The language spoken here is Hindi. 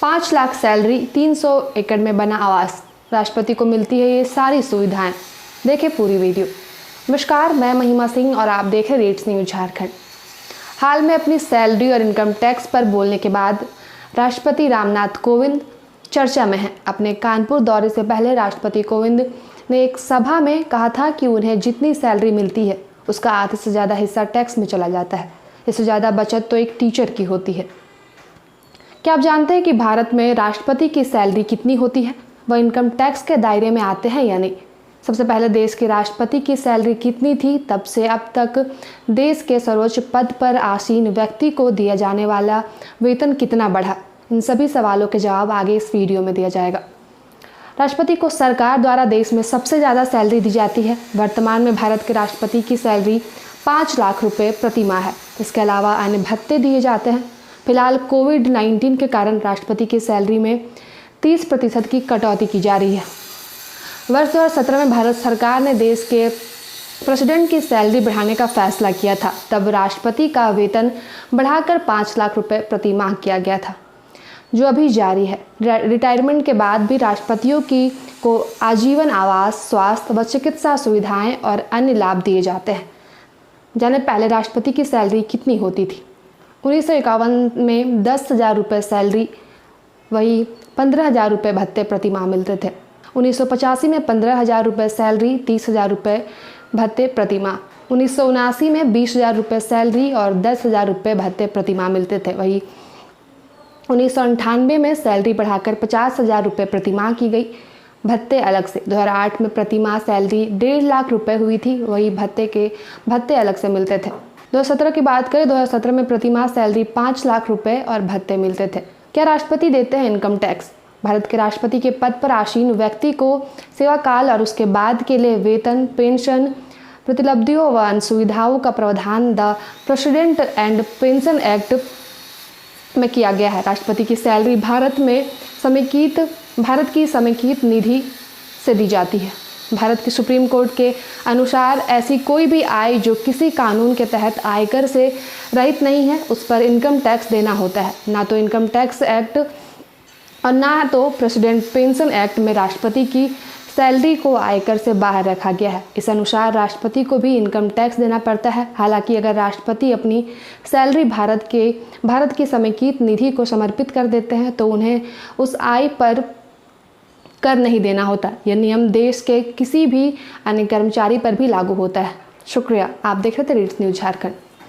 5 लाख सैलरी, 300 एकड़ में बना आवास, राष्ट्रपति को मिलती है ये सारी सुविधाएं। देखें पूरी वीडियो। नमस्कार, मैं महिमा सिंह और आप देख रहे हैं रेट्स न्यूज झारखंड। हाल में अपनी सैलरी और इनकम टैक्स पर बोलने के बाद राष्ट्रपति रामनाथ कोविंद चर्चा में हैं। अपने कानपुर दौरे से पहले राष्ट्रपति कोविंद ने एक सभा में कहा था कि उन्हें जितनी सैलरी मिलती है उसका आधे से ज़्यादा हिस्सा टैक्स में चला जाता है। इससे ज़्यादा बचत तो एक टीचर की होती है। क्या आप जानते हैं कि भारत में राष्ट्रपति की सैलरी कितनी होती है? वह इनकम टैक्स के दायरे में आते हैं या नहीं? सबसे पहले देश के राष्ट्रपति की सैलरी कितनी थी, तब से अब तक देश के सर्वोच्च पद पर आसीन व्यक्ति को दिया जाने वाला वेतन कितना बढ़ा? इन सभी सवालों के जवाब आगे इस वीडियो में दिया जाएगा। राष्ट्रपति को सरकार द्वारा देश में सबसे ज़्यादा सैलरी दी जाती है। वर्तमान में भारत के राष्ट्रपति की सैलरी 5 लाख रुपए प्रति माह है। इसके अलावा अन्य भत्ते दिए जाते हैं। फिलहाल कोविड-19 के कारण राष्ट्रपति की सैलरी में 30% की कटौती की जा रही है। वर्ष 2017 में भारत सरकार ने देश के प्रेसिडेंट की सैलरी बढ़ाने का फैसला किया था। तब राष्ट्रपति का वेतन बढ़ाकर 5 लाख रुपए प्रति माह किया गया था, जो अभी जारी है। रिटायरमेंट के बाद भी राष्ट्रपतियों को आजीवन आवास, स्वास्थ्य व चिकित्सा सुविधाएं और अन्य लाभ दिए जाते हैं। जाने पहले राष्ट्रपति की सैलरी कितनी होती थी। 1951 में 10,000 रुपये सैलरी, वही 15,000 रुपये भत्ते प्रति माह मिलते थे। 1985 में 15,000 रुपये सैलरी, 30,000 रुपये भत्ते प्रति माह। 1979 में 20,000 रुपये सैलरी और 10,000 रुपये भत्ते प्रति माह मिलते थे। वही 1998 में सैलरी बढ़ाकर 50,000 रुपये प्रति माह की गई, भत्ते अलग से। 2008 में प्रति माह सैलरी 1.5 लाख रुपए हुई थी, वही भत्ते अलग से मिलते थे। 2017 की बात करें, 2017 में प्रति माह सैलरी 5 लाख रुपए और भत्ते मिलते थे। क्या राष्ट्रपति देते हैं इनकम टैक्स? भारत के राष्ट्रपति के पद पर आसीन व्यक्ति को सेवा काल और उसके बाद के लिए वेतन, पेंशन, प्रतिलब्धियों व अन्य सुविधाओं का प्रावधान the president and pension act में किया गया है। राष्ट्रपति की सैलरी भारत की समेकित निधि से दी जाती है। भारत की सुप्रीम कोर्ट के अनुसार ऐसी कोई भी आय जो किसी कानून के तहत आयकर से रहित नहीं है, उस पर इनकम टैक्स देना होता है। ना तो इनकम टैक्स एक्ट और ना तो प्रेसिडेंट पेंशन एक्ट में राष्ट्रपति की सैलरी को आयकर से बाहर रखा गया है। इस अनुसार राष्ट्रपति को भी इनकम टैक्स देना पड़ता है। हालांकि अगर राष्ट्रपति अपनी सैलरी भारत की समेकित निधि को समर्पित कर देते हैं तो उन्हें उस आय पर कर नहीं देना होता। यह नियम देश के किसी भी अन्य कर्मचारी पर भी लागू होता है। शुक्रिया, आप देख रहे थे रेट्स न्यूज झारखंड।